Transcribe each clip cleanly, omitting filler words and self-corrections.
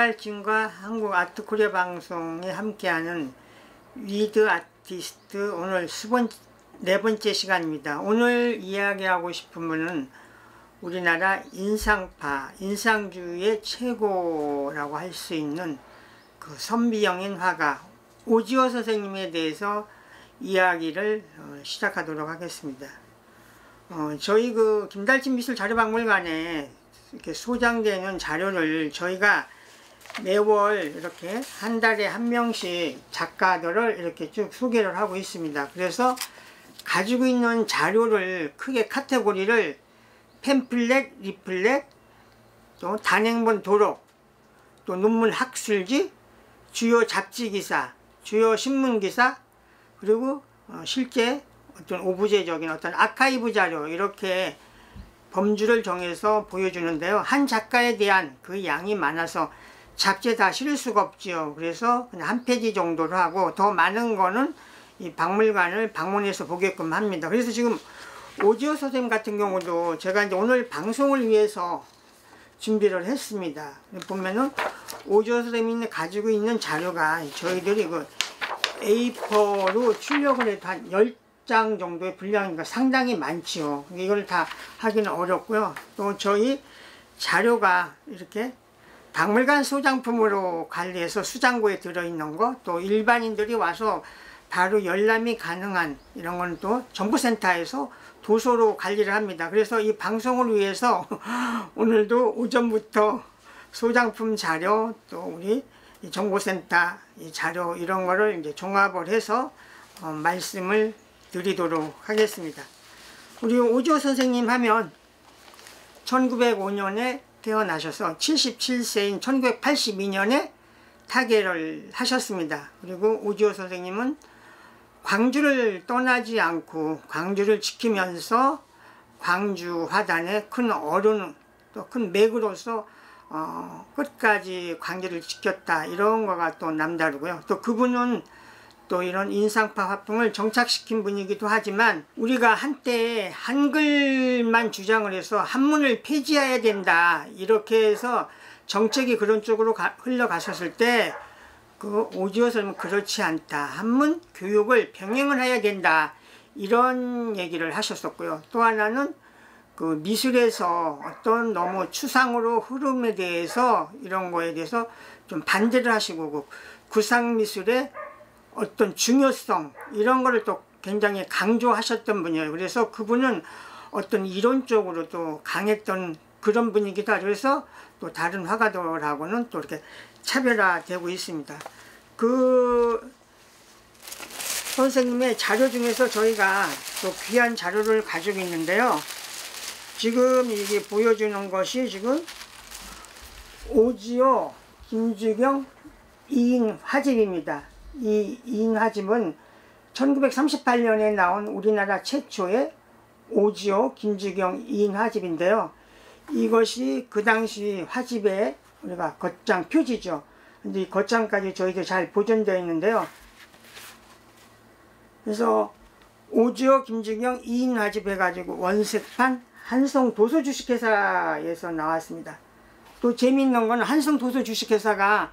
김달진과 한국 아트코리아 방송에 함께하는 위드 아티스트 오늘 네 번째 시간입니다. 오늘 이야기하고 싶은 분은 우리나라 인상파, 인상주의의 최고라고 할 수 있는 그 선비영인 화가 오지호 선생님에 대해서 이야기를 시작하도록 하겠습니다. 저희 그 김달진 미술자료박물관에 이렇게 소장되는 자료를 저희가 매월 이렇게 한 달에 한 명씩 작가들을 이렇게 쭉 소개를 하고 있습니다. 그래서 가지고 있는 자료를 크게 카테고리를 팸플렛, 리플렛, 또 단행본 도록, 또 논문 학술지, 주요 잡지기사, 주요 신문기사, 그리고 실제 어떤 오브제적인 어떤 아카이브 자료 이렇게 범주를 정해서 보여주는데요. 한 작가에 대한 그 양이 많아서 잡지에 다 실을 수가 없지요. 그래서 그냥 한 페이지 정도로 하고 더 많은 거는 이 박물관을 방문해서 보게끔 합니다. 그래서 지금 오지호 선생님 같은 경우도 제가 이제 오늘 방송을 위해서 준비를 했습니다. 보면은 오지호 선생님이 가지고 있는 자료가 저희들이 그 A4로 출력을 해도 한 10장 정도의 분량이니까 상당히 많지요. 이걸 다 하기는 어렵고요. 또 저희 자료가 이렇게 박물관 소장품으로 관리해서 수장고에 들어있는 거, 또 일반인들이 와서 바로 열람이 가능한 이런 건 또 정보센터에서 도서로 관리를 합니다. 그래서 이 방송을 위해서 오늘도 오전부터 소장품 자료, 또 우리 정보센터 이 자료 이런 거를 이제 종합을 해서 말씀을 드리도록 하겠습니다. 우리 오지호 선생님 하면 1905년에 태어나셔서 77세인 1982년에 타계를 하셨습니다. 그리고 오지호 선생님은 광주를 떠나지 않고 광주를 지키면서 광주 화단의 큰 어른, 또 큰 맥으로서 끝까지 광주를 지켰다. 이런 거가 또 남다르고요. 또 그분은 또 이런 인상파 화풍을 정착시킨 분이기도 하지만 우리가 한때 한글만 주장을 해서 한문을 폐지해야 된다 이렇게 해서 정책이 그런 쪽으로 흘러갔었을 때 그 오지호 선생님은 그렇지 않다. 한문 교육을 병행을 해야 된다. 이런 얘기를 하셨었고요. 또 하나는 그 미술에서 어떤 너무 추상으로 흐름에 대해서 이런 거에 대해서 좀 반대를 하시고 그 구상미술의 어떤 중요성 이런 거를 또 굉장히 강조하셨던 분이에요. 그래서 그분은 어떤 이론적으로 또 강했던 그런 분이기도 하죠. 그래서 또 다른 화가들하고는 또 이렇게 차별화되고 있습니다. 그 선생님의 자료 중에서 저희가 또 귀한 자료를 가지고 있는데요. 지금 이게 보여주는 것이 지금 오지호 김주경 2인 화집입니다. 이 2인 화집은 1938년에 나온 우리나라 최초의 오지호 김주경 2인 화집인데요. 이것이 그 당시 화집의 우리가 겉장 표지죠. 근데 이 겉장까지 저희도 잘 보존되어 있는데요. 그래서 오지호 김주경 2인 화집 해가지고 원색판 한성도서주식회사에서 나왔습니다. 또 재미있는 건 한성도서주식회사가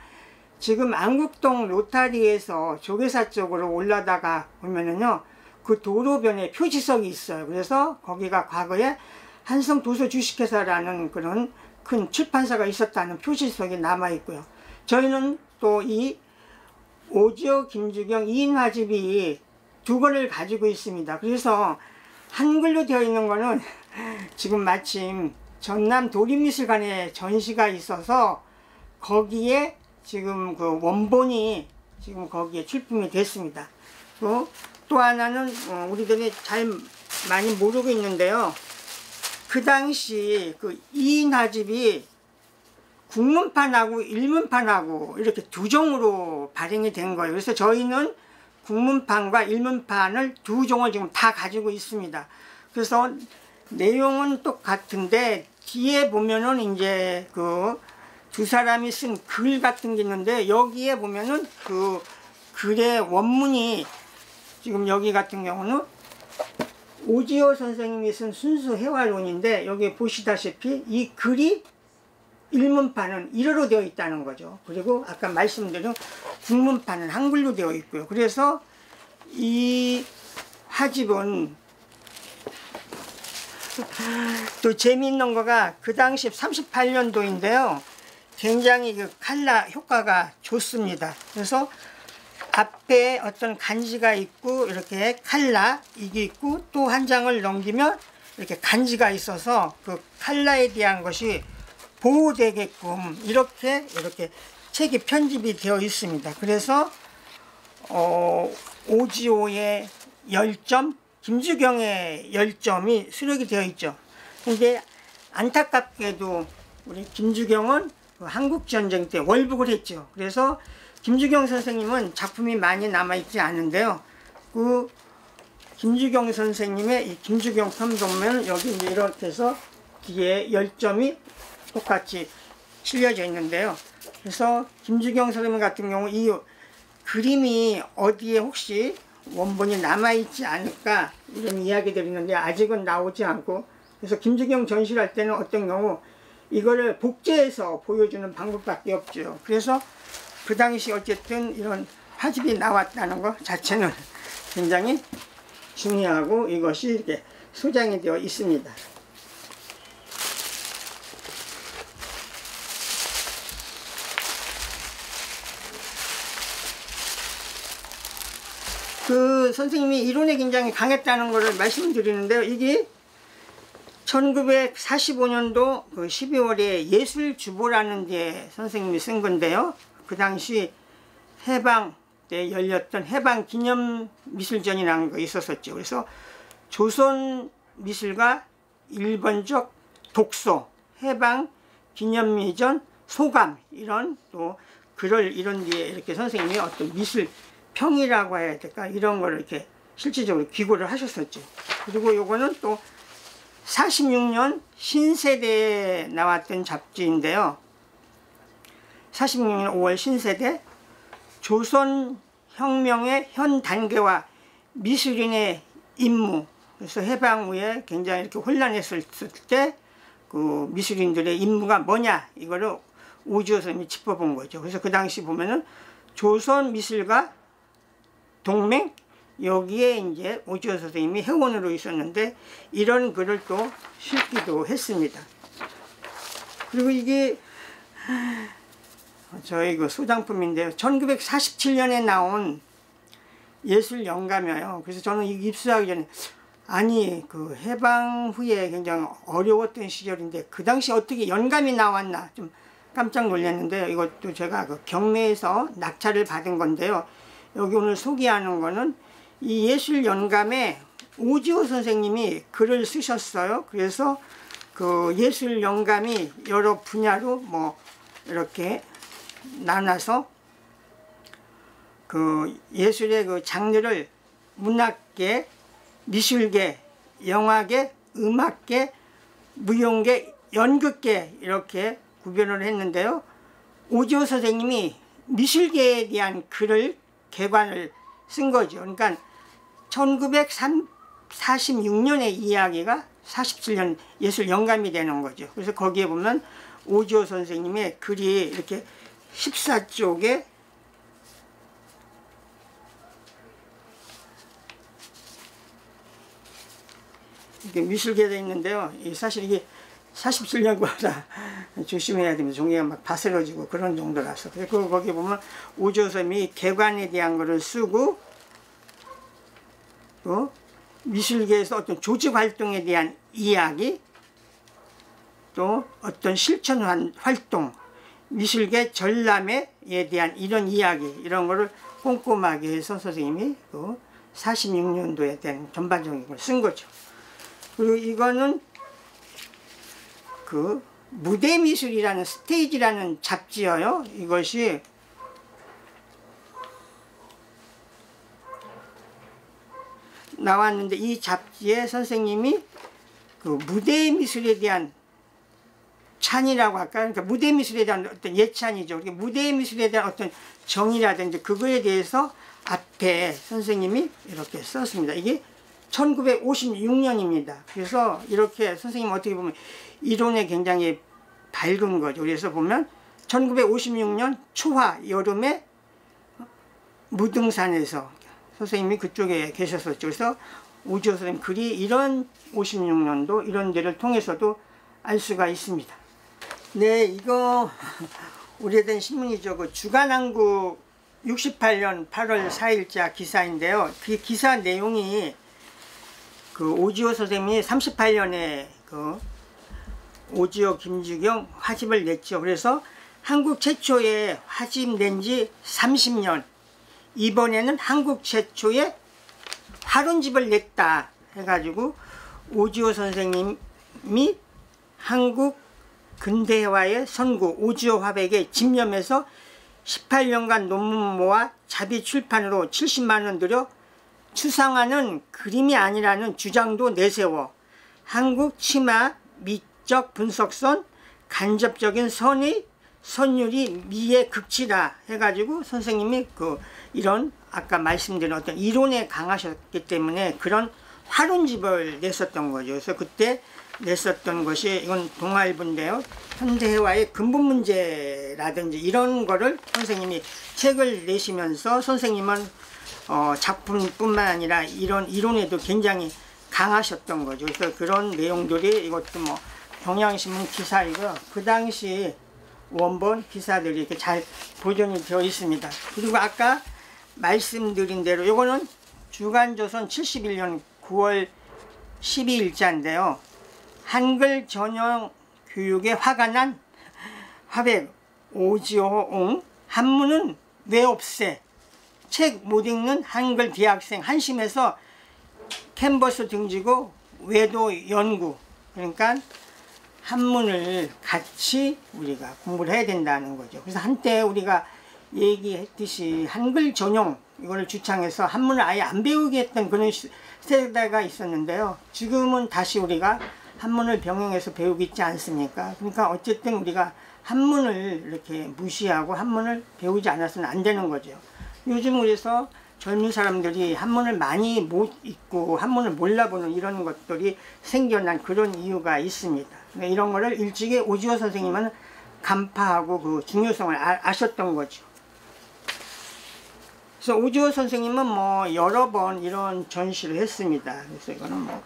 지금 안국동 로타리에서 조계사 쪽으로 올라다가 보면은요, 그 도로변에 표지석이 있어요. 그래서 거기가 과거에 한성도서주식회사라는 그런 큰 출판사가 있었다는 표지석이 남아있고요. 저희는 또 이 오지호 김주경 2인 화집이 두 권을 가지고 있습니다. 그래서 한글로 되어 있는 거는 지금 마침 전남 도립미술관에 전시가 있어서 거기에 지금 그 원본이 지금 거기에 출품이 됐습니다. 또 하나는 우리들이 잘 많이 모르고 있는데요. 그 당시 그 2인 화집이 국문판하고 일문판하고 이렇게 두 종으로 발행이 된 거예요. 그래서 저희는 국문판과 일문판을 두 종을 지금 다 가지고 있습니다. 그래서 내용은 똑같은데 뒤에 보면은 이제 그 두 사람이 쓴 글 같은 게 있는데 여기에 보면은 그 글의 원문이 지금 여기 같은 경우는 오지호 선생님이 쓴 순수 회화론인데 여기 보시다시피 이 글이 일문판은 일어로 되어 있다는 거죠. 그리고 아까 말씀드린 국문판은 한글로 되어 있고요. 그래서 이 화집은 또 재미있는 거가 그 당시 38년도인데요. 굉장히 그 칼라 효과가 좋습니다. 그래서 앞에 어떤 간지가 있고 이렇게 칼라 이게 있고 또 한 장을 넘기면 이렇게 간지가 있어서 그 칼라에 대한 것이 보호되게끔 이렇게 책이 편집이 되어 있습니다. 그래서 오지오의 열점, 김주경의 열점이 수록이 되어 있죠. 근데 안타깝게도 우리 김주경은 한국전쟁 때 월북을 했죠. 그래서 김주경 선생님은 작품이 많이 남아있지 않은데요. 그 김주경 선생님의 이 김주경 편보면 여기 이제 이렇게 해서 뒤에 열점이 똑같이 실려져 있는데요. 그래서 김주경 선생님 같은 경우 이 그림이 어디에 혹시 원본이 남아있지 않을까 이런 이야기들이 있는데 아직은 나오지 않고, 그래서 김주경 전시할 때는 어떤 경우 이거를 복제해서 보여주는 방법밖에 없죠. 그래서 그 당시 어쨌든 이런 화집이 나왔다는 것 자체는 굉장히 중요하고 이것이 이렇게 소장이 되어 있습니다. 그 선생님이 이론에 굉장히 강했다는 것을 말씀드리는데요. 이게 1945년도 그 12월에 예술주보라는 데 선생님이 쓴 건데요. 그 당시 해방 때 열렸던 해방 기념 미술전이라는 거 있었었죠. 그래서 조선 미술과 일본적 독소, 해방 기념미전, 소감 이런 또 글을 이런 뒤에 이렇게 선생님이 어떤 미술 평이라고 해야 될까 이런 걸 이렇게 실질적으로 기고를 하셨었죠. 그리고 요거는 또 46년 신세대에 나왔던 잡지인데요. 46년 5월 신세대 조선혁명의 현 단계와 미술인의 임무. 그래서 해방 후에 굉장히 이렇게 혼란했을 때 그 미술인들의 임무가 뭐냐 이거를 오지호 선생님이 짚어본 거죠. 그래서 그 당시 보면은 조선 미술가 동맹 여기에 이제 오지호 선생님이 회원으로 있었는데 이런 글을 또 실기도 했습니다. 그리고 이게 저희 그 소장품인데요. 1947년에 나온 예술영감이에요. 그래서 저는 이 입수하기 전에 아니 그 해방 후에 굉장히 어려웠던 시절인데 그 당시 어떻게 영감이 나왔나 좀 깜짝 놀랐는데요. 이것도 제가 그 경매에서 낙찰을 받은 건데요. 여기 오늘 소개하는 거는 이 예술 영감에 오지호 선생님이 글을 쓰셨어요. 그래서 그 예술 영감이 여러 분야로 뭐 이렇게 나눠서 그 예술의 그 장르를 문학계, 미술계, 영화계, 음악계, 무용계, 연극계 이렇게 구별을 했는데요. 오지호 선생님이 미술계에 대한 글을 개관을 쓴 거죠. 그러니까 1946년의 이야기가 47년 예술 영감이 되는 거죠. 그래서 거기에 보면 오지호 선생님의 글이 이렇게 14쪽에 이렇게 미술계에 있는데요. 사실 이게 47년보다 조심해야 됩니다. 종이가 막 바스러지고 그런 정도라서. 그리고 거기 보면 오지호 선생님이 개관에 대한 거를 쓰고 또 미술계에서 어떤 조직 활동에 대한 이야기 또 어떤 실천 활동 미술계 전람회에 대한 이런 이야기 이런 거를 꼼꼼하게 해서 선생님이 또 46년도에 대한 전반적인 걸 쓴 거죠. 그리고 이거는 그 무대미술이라는 스테이지라는 잡지예요. 이것이 나왔는데 이 잡지에 선생님이 그 무대미술에 대한 찬이라고 할까? 그러니까 무대미술에 대한 어떤 예찬이죠. 그러니까 무대미술에 대한 어떤 정의라든지 그거에 대해서 앞에 선생님이 이렇게 썼습니다. 이게 1956년입니다. 그래서 이렇게 선생님 어떻게 보면 이론에 굉장히 밝은 거죠. 그래서 보면 1956년 초하 여름에 무등산에서 선생님이 그쪽에 계셨었죠. 그래서 오지호 선생님 글이 이런 56년도 이런 데를 통해서도 알 수가 있습니다. 네, 이거 오래된 신문이죠. 그 주간한국 68년 8월 4일자 기사인데요. 그 기사 내용이 그 오지호 선생님이 38년에 그 오지호 김주경 화집을 냈죠. 그래서 한국 최초의 화집 낸 지 30년, 이번에는 한국 최초의 화론집을 냈다 해가지고 오지호 선생님이 한국 근대화의 선구 오지호 화백에 집념해서 18년간 논문 모아 자비 출판으로 70만원 들여 추상화는 그림이 아니라는 주장도 내세워 한국 치마 미적 분석선 간접적인 선의 선율이 미의 극치다 해가지고 선생님이 그 이런 아까 말씀드린 어떤 이론에 강하셨기 때문에 그런 화론집을 냈었던 거죠. 그래서 그때 냈었던 것이 이건 동아일보인데요. 현대화의 근본 문제라든지 이런 거를 선생님이 책을 내시면서 선생님은 작품뿐만 아니라 이런 이론에도 굉장히 강하셨던 거죠. 그래서 그런 내용들이 이것도 뭐 경향신문 기사이고 그 당시 원본 기사들이 이렇게 잘 보존이 되어 있습니다. 그리고 아까 말씀드린 대로 이거는 주간조선 71년 9월 12일자인데요. 한글 전형 교육에 화가 난 화백 오지호옹 한문은 왜 없애 책 못 읽는 한글 대학생 한심해서 캔버스 등지고 외도 연구 그러니까 한문을 같이 우리가 공부를 해야 된다는 거죠. 그래서 한때 우리가 얘기했듯이 한글 전용 이거를 주창해서 한문을 아예 안 배우게 했던 그런 세대가 있었는데요. 지금은 다시 우리가 한문을 병행해서 배우고 있지 않습니까? 그러니까 어쨌든 우리가 한문을 이렇게 무시하고 한문을 배우지 않아서는 안 되는 거죠. 요즘 그래서 젊은 사람들이 한문을 많이 못 읽고 한문을 몰라보는 이런 것들이 생겨난 그런 이유가 있습니다. 이런 거를 일찍이 오지호 선생님은 간파하고 그 중요성을 아셨던 거죠. 그래서 오지호 선생님은 뭐 여러 번 이런 전시를 했습니다. 그래서 이거는 뭐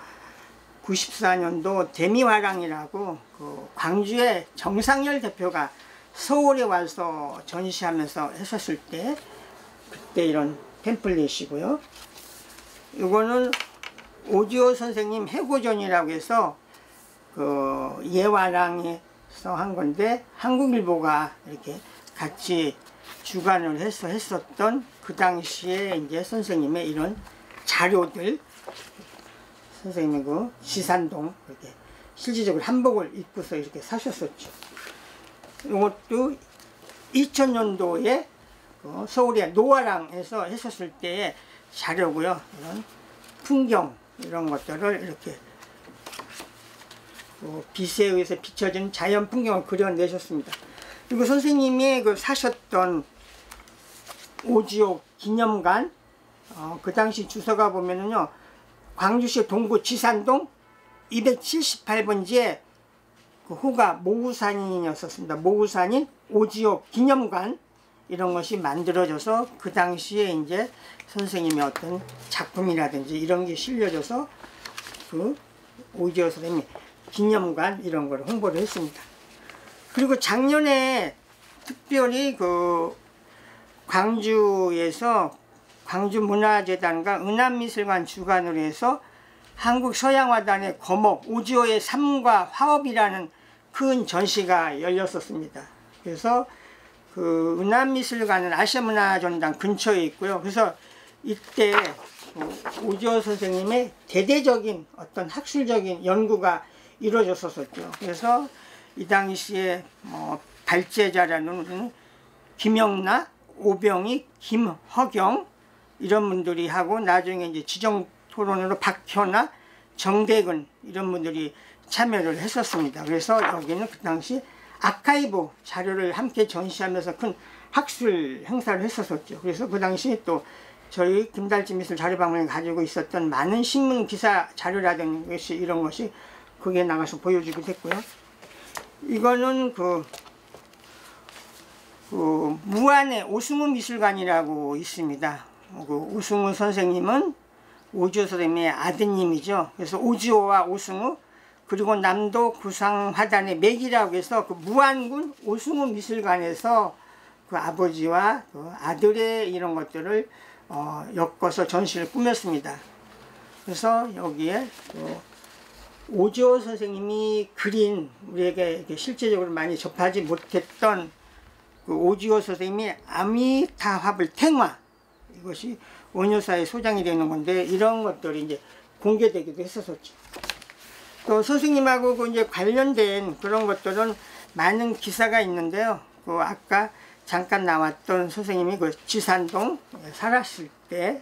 94년도 대미화랑이라고 그 광주의 정상열 대표가 서울에 와서 전시하면서 했었을 때 그때 이런 템플릿이고요. 이거는 오지호 선생님 해고전이라고 해서 그 예화랑에서 한 건데 한국일보가 이렇게 같이 주관을 해서 했었던 그 당시에 이제 선생님의 이런 자료들 선생님의 그 지산동 이렇게 실질적으로 한복을 입고서 이렇게 사셨었죠. 이것도 2000년도에 서울의 노화랑에서 했었을 때의 자료고요. 이런 풍경 이런 것들을 이렇게 빛에 의해서 비춰진 자연 풍경을 그려내셨습니다. 그리고 선생님이 그 사셨던 오지호 기념관 그 당시 주소가 보면은요 광주시 동구 지산동 278번지에 그 호가 모우산인이었습니다. 모우산인 오지호 기념관 이런 것이 만들어져서 그 당시에 이제 선생님의 어떤 작품이라든지 이런 게 실려져서 그 오지호 선생님이 기념관 이런 걸 홍보를 했습니다. 그리고 작년에 특별히 그 광주에서 광주문화재단과 은암미술관 주관으로 해서 한국서양화단의 거목 오지호의 삶과 화업이라는 큰 전시가 열렸었습니다. 그래서 그 은암미술관은 아시아문화전당 근처에 있고요. 그래서 이때 오지호 선생님의 대대적인 어떤 학술적인 연구가 이루어졌었죠. 그래서 이 당시에 발제자라는 김영나, 오병익, 김허경 이런 분들이 하고 나중에 이제 지정토론으로 박현아, 정대근 이런 분들이 참여를 했었습니다. 그래서 여기는 그 당시 아카이브 자료를 함께 전시하면서 큰 학술 행사를 했었죠. 그래서 그 당시 또 저희 김달지 미술 자료박물관이 가지고 있었던 많은 신문 기사 자료라든지 이런 것이 거기에 나가서 보여주기도 했고요. 이거는 그 무안의 오승우 미술관이라고 있습니다. 그 오승우 선생님은 오지호 선생님의 아드님이죠. 그래서 오지호와 오승우, 그리고 남도 구상화단의 맥이라고 해서 그 무안군 오승우 미술관에서 그 아버지와 그 아들의 이런 것들을 엮어서 전시를 꾸몄습니다. 그래서 여기에 오지호 선생님이 그린, 우리에게 실제적으로 많이 접하지 못했던 그 오지호 선생님의 아미타화불 탱화, 이것이 원효사의 소장이 되는 건데, 이런 것들이 이제 공개되기도 했었죠. 또 선생님하고 그 이제 관련된 그런 것들은 많은 기사가 있는데요. 그 아까 잠깐 나왔던 선생님이 그 지산동 살았을 때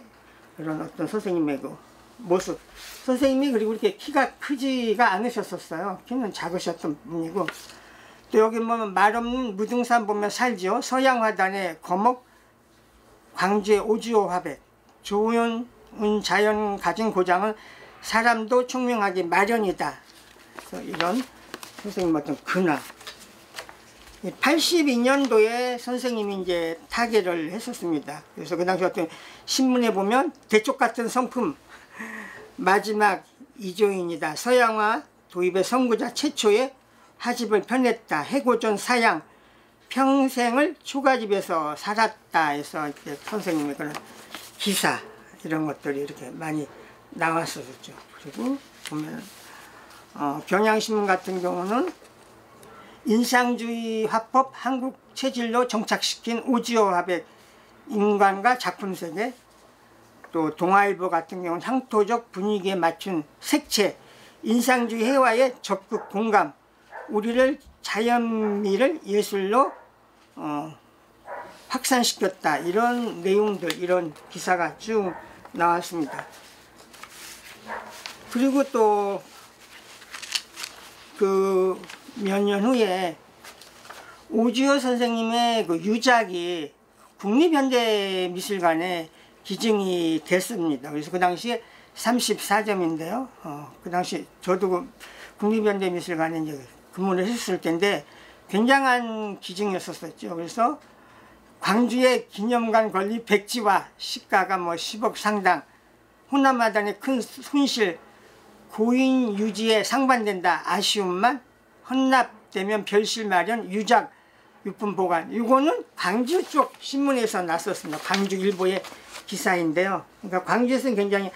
그런 어떤 선생님의 그 모습. 선생님이 그리고 이렇게 키가 크지가 않으셨었어요. 키는 작으셨던 분이고, 또 여기 보면 말없는 무등산 보면 살죠. 서양화단의 거목, 광주의 오지호 화백, 좋은 자연 가진 고장은 사람도 총명하기 마련이다. 그래서 이런 선생님 어떤 근황. 82년도에 선생님이 이제 타계를 했었습니다. 그래서 그 당시 어떤 신문에 보면 대쪽 같은 성품, 마지막 이조인이다. 서양화 도입의 선구자 최초의 하집을 펴냈다. 해고전 사양, 평생을 초가집에서 살았다 해서 이제 선생님의 그런 기사, 이런 것들이 이렇게 많이 나왔었죠. 그리고 보면 경향신문 같은 경우는 인상주의 화법 한국 체질로 정착시킨 오지호 화백 인간과 작품 세계, 또 동아일보 같은 경우는 향토적 분위기에 맞춘 색채, 인상주의 해와의 적극 공감, 우리를 자연미를 예술로 확산시켰다. 이런 내용들, 이런 기사가 쭉 나왔습니다. 그리고 또 그 몇 년 후에 오지호 선생님의 그 유작이 국립현대미술관에 기증이 됐습니다. 그래서 그 당시에 34점인데요. 그 당시 저도 그 국립현대미술관에 이제 근무를 했을 텐데 굉장한 기증이었었죠. 그래서 광주의 기념관 건립 백지화, 시가가 뭐 10억 상당, 호남마당의 큰 손실, 고인 유지에 상반된다. 아쉬움만 헌납되면 별실 마련, 유작 유품 보관. 이거는 광주 쪽 신문에서 났었습니다. 광주일보의 기사인데요. 그러니까 광주에서는 굉장히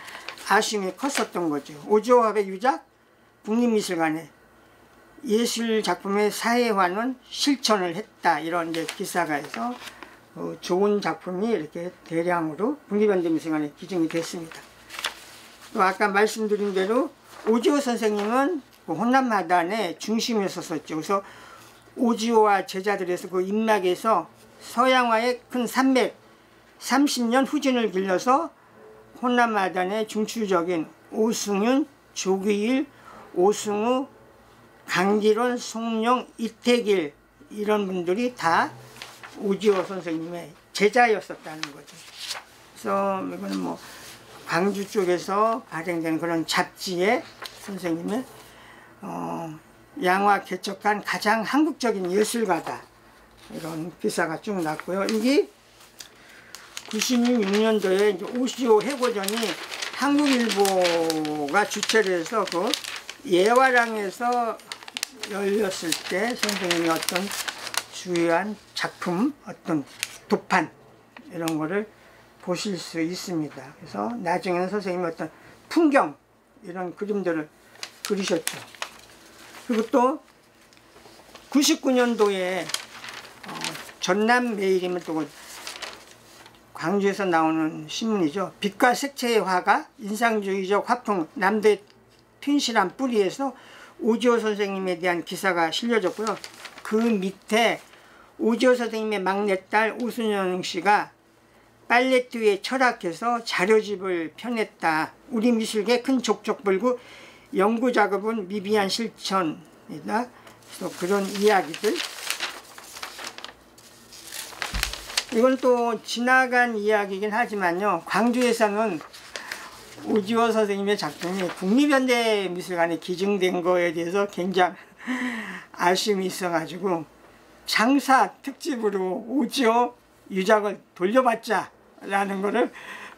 아쉬움이 컸었던 거죠. 오지호 화백 유작 국립미술관에 예술 작품의 사회화는 실천을 했다. 이런 이제 기사가 해서 좋은 작품이 이렇게 대량으로 국립현대미술관에 기증이 됐습니다. 또 아까 말씀드린 대로 오지호 선생님은 그 혼남마단의 중심에 섰었죠. 그래서 오지호와 제자들에서 그 인막에서 서양화의 큰 산맥 30년 후진을 길러서 혼남마단의 중추적인 오승윤, 조기일, 오승우, 강기론, 송룡, 이태길, 이런 분들이 다 오지호 선생님의 제자였었다는 거죠. 그래서 이거는 뭐 광주 쪽에서 발행된 그런 잡지에 선생님의 양화 개척한 가장 한국적인 예술가다, 이런 기사가 쭉 났고요. 이게 96년도에 이제 오지호 해고전이 한국일보가 주최를 해서 그 예화랑에서 열렸을 때 선생님이 어떤 주요한 작품, 어떤 도판, 이런 거를 보실 수 있습니다. 그래서 나중에는 선생님이 어떤 풍경, 이런 그림들을 그리셨죠. 그리고 또 99년도에 전남매일이면 또 광주에서 나오는 신문이죠. 빛과 색채의 화가 인상주의적 화풍, 남대 튼실한 뿌리에서 오지호 선생님에 대한 기사가 실려졌고요. 그 밑에 오지호 선생님의 막내딸 오순영 씨가 빨래띠에 철학해서 자료집을 펴냈다. 우리 미술계 큰 족족불구 연구작업은 미비한 실천이다. 그래서 그런 이야기들. 이건 또 지나간 이야기이긴 하지만요. 광주에서는 오지호 선생님의 작품이 국립현대미술관에 기증된 거에 대해서 굉장히 아쉬움이 있어가지고 장사 특집으로 오지오 유작을 돌려받자 라는 거를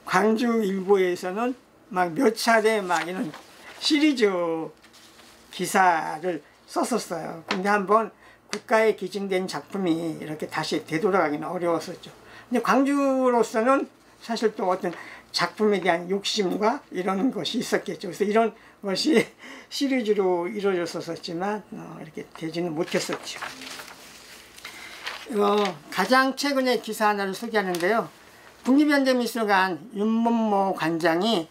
광주일보에서는 막 몇 차례 막 이런 시리즈 기사를 썼었어요. 근데 한번 국가에 기증된 작품이 이렇게 다시 되돌아가기는 어려웠었죠. 근데 광주로서는 사실 또 어떤 작품에 대한 욕심과 이런 것이 있었겠죠. 그래서 이런 것이 시리즈로 이루어졌었지만 이렇게 되지는 못했었죠. 가장 최근에 기사 하나를 소개하는데요. 국립현대미술관 윤문모 관장이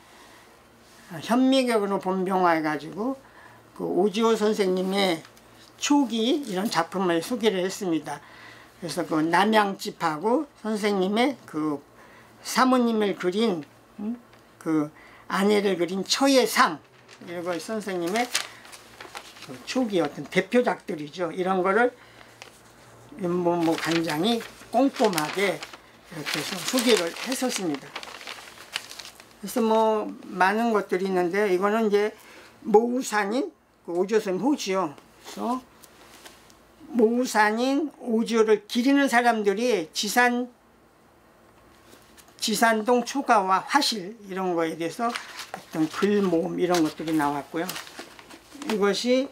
현미경으로 본병화해가지고 그 오지호 선생님의 초기 이런 작품을 소개를 했습니다. 그래서 그 남양집하고 선생님의 그 사모님을 그린 그 아내를 그린 처의 상, 이걸 선생님의 그 초기 어떤 대표작들이죠. 이런 거를 윤문모 관장이 꼼꼼하게 이렇게 해서 소개를 했었습니다. 그래서 뭐 많은 것들이 있는데 이거는 이제 모우산인 그 오지호 선생님 호지요. 그래서 모우산인 오지호를 기리는 사람들이 지산동 초가와 화실 이런 거에 대해서 어떤 글 모음 이런 것들이 나왔고요. 이것이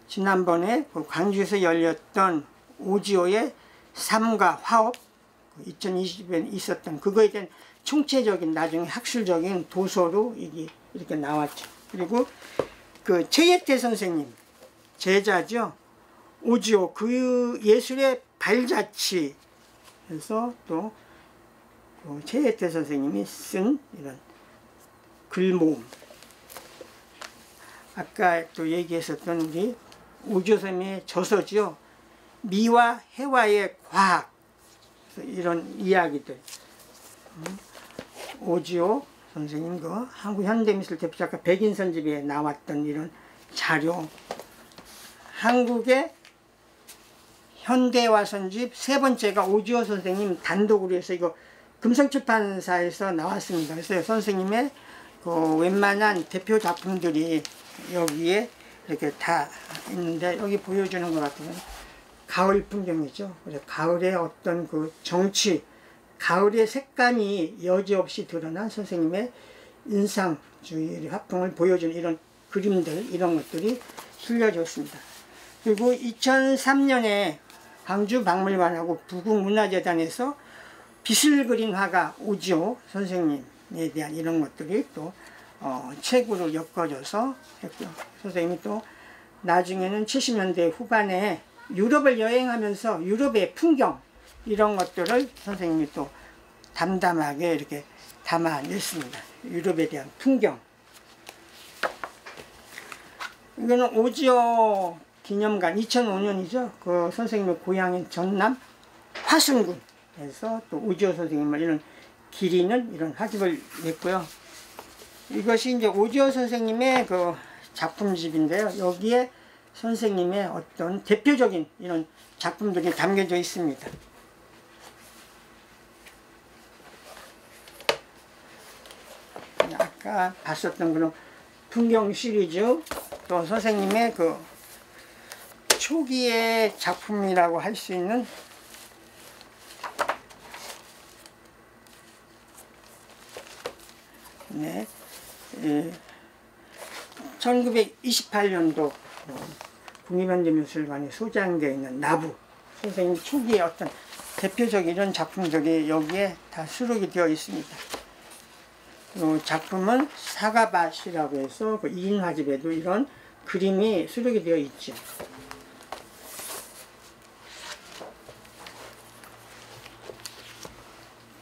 지난번에 그 광주에서 열렸던 오지호의 삶과 화업 2020에 있었던 그거에 대한 총체적인 나중에 학술적인 도서로 이게 이렇게 나왔죠. 그리고 그 최예태 선생님 제자죠. 오지호 그 예술의 발자취 그래서 또 최예태 선생님이 쓴 이런 글모음 아까 또 얘기했었던 우리 오지호 선생님의 저서죠. 미와 해와의 과학 이런 이야기들 오지호 선생님 그 한국 현대미술 대표작가 백인선집에 나왔던 이런 자료 한국의 현대화선집 세 번째가 오지호 선생님 단독으로 해서 이거 금성출판사에서 나왔습니다. 그래서 선생님의 그 웬만한 대표 작품들이 여기에 이렇게 다 있는데 여기 보여주는 것 같으면 가을 풍경이죠. 그래서 가을의 어떤 그 정취, 가을의 색감이 여지없이 드러난 선생님의 인상주의 화풍을 보여주는 이런 그림들, 이런 것들이 실려졌습니다. 그리고 2003년에 광주박물관하고 부국문화재단에서 빛을 그린 화가 오지호 선생님에 대한 이런 것들이 또 책으로 엮어져서 했고요. 선생님이 또 나중에는 70년대 후반에 유럽을 여행하면서 유럽의 풍경 이런 것들을 선생님이 또 담담하게 이렇게 담아냈습니다. 유럽에 대한 풍경. 이거는 오지호 기념관 2005년이죠. 그 선생님의 고향인 전남 화순군에서 또 오지호 선생님을 이런 기리는 이런 화집을 냈고요. 이것이 이제 오지호 선생님의 그 작품집인데요. 여기에 선생님의 어떤 대표적인 이런 작품들이 담겨져 있습니다. 아까 봤었던 그런 풍경 시리즈 또 선생님의 그 초기의 작품이라고 할 수 있는 네, 1928년도 국립현대미술관에 소장되어 있는 나부 선생님 초기의 어떤 대표적인 이런 작품들이 여기에 다 수록이 되어 있습니다. 작품은 사과밭이라고 해서 그 2인 화집에도 이런 그림이 수록이 되어 있죠.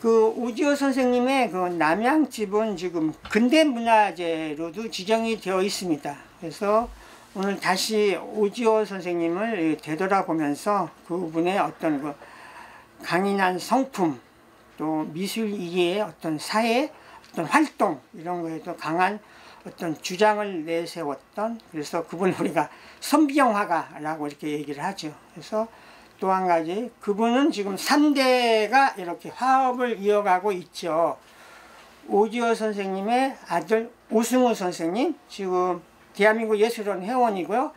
그 오지호 선생님의 그 남양집은 지금 근대문화재로도 지정이 되어 있습니다. 그래서 오늘 다시 오지호 선생님을 되돌아보면서 그분의 어떤 그 강인한 성품 또 미술 이해의 어떤 사회 어떤 활동 이런 거에도 강한 어떤 주장을 내세웠던 그래서 그분을 우리가 선비형 화가라고 이렇게 얘기를 하죠. 그래서 또 한 가지 그분은 지금 3대가 이렇게 화업을 이어가고 있죠. 오지호 선생님의 아들 오승우 선생님 지금 대한민국 예술원 회원이고요.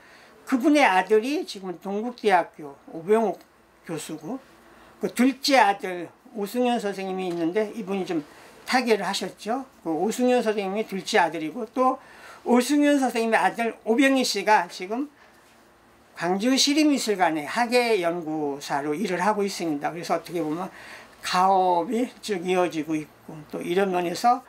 그분의 아들이 지금 동국대학교 오병옥 교수고, 그 둘째 아들 오승현 선생님이 있는데 이분이 좀 타계를 하셨죠. 그 오승현 선생님이 둘째 아들이고, 또 오승현 선생님의 아들 오병희 씨가 지금 광주시립미술관의 학예연구사로 일을 하고 있습니다. 그래서 어떻게 보면 가업이 쭉 이어지고 있고, 또 이런 면에서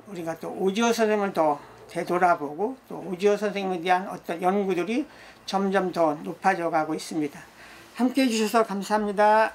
우리가 또 오지호 선생님을 더 되돌아보고, 또 오지호 선생님에 대한 어떤 연구들이 점점 더 높아져 가고 있습니다. 함께 해주셔서 감사합니다.